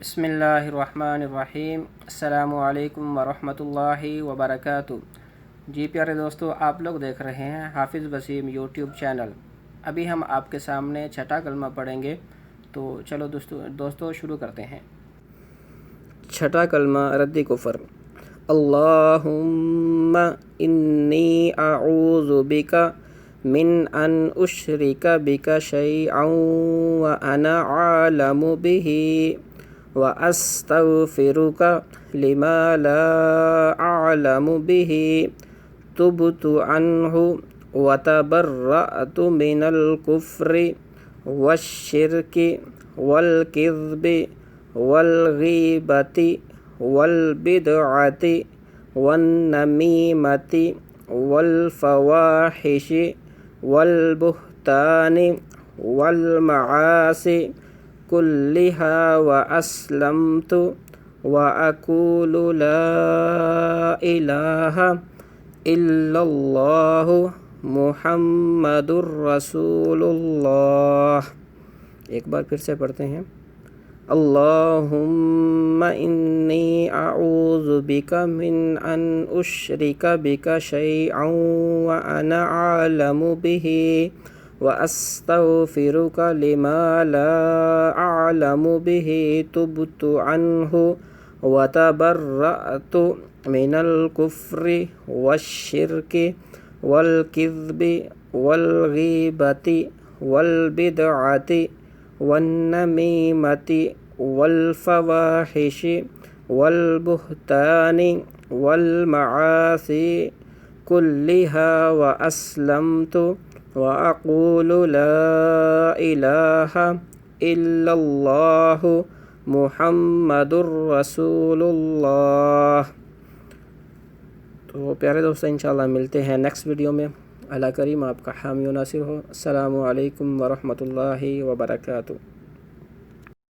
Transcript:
بسم اللہ الرحمن الرحیم۔ السلام علیکم ورحمۃ اللہ وبرکاتہ۔ جی پیارے دوستو، آپ لوگ دیکھ رہے ہیں حافظ وسیم یوٹیوب چینل۔ ابھی ہم آپ کے سامنے چھٹا کلمہ پڑھیں گے، تو چلو دوستو شروع کرتے ہیں۔ چھٹا کلمہ رد کفر۔ اللہم انی اعوذ بک من ان اشرک بک شیئا وانا عالم بہ وَأَسْتَغْفِرُكَ لِمَا لَا أَعْلَمُ بِهِ تُبْتُ عَنْهُ وَتَبَرَّأْتُ مِنَ الْكُفْرِ وَالشِّرْكِ وَالْكِذْبِ وَالْغِيبَةِ وَالْبِدْعَةِ وَالنَّمِيمَةِ وَالْفَوَاحِشِ وَالْبُهْتَانِ وَالْمَعَاصِي كلها وأسلمت وأقول لا إله إلا الله محمد رسول اللہ۔ ایک بار پھر سے پڑھتے ہیں۔ اللہم انی اعوذ بک من ان اشرک بک شیئا وانا عالم بہ وَأَسْتَغْفِرُكَ لِمَا لَا أَعْلَمُ بِهِ تُبْتُ عَنْهُ وَتَبَرَّأْتُ مِنَ الْكُفْرِ وَالشِّرْكِ وَالْكِذْبِ وَالْغِيبَةِ وَالْبِدْعَةِ وَالنَّمِيمَةِ وَالْفَوَاحِشِ وَالْبُهْتَانِ وَالْمَعَاصِي كُلِّهَا وَأَسْلَمْتُ وَأَقُولُ لَا إِلَٰهَ إِلَّا اللَّهُ مُحَمَّدٌ رَّسُولُ اللہ۔ تو پیارے دوستو، انشاءاللہ ملتے ہیں نیکسٹ ویڈیو میں۔ اللہ کریم آپ کا حامی و ناصر ہو۔ السلام علیکم ورحمۃ اللہ وبرکاتہ۔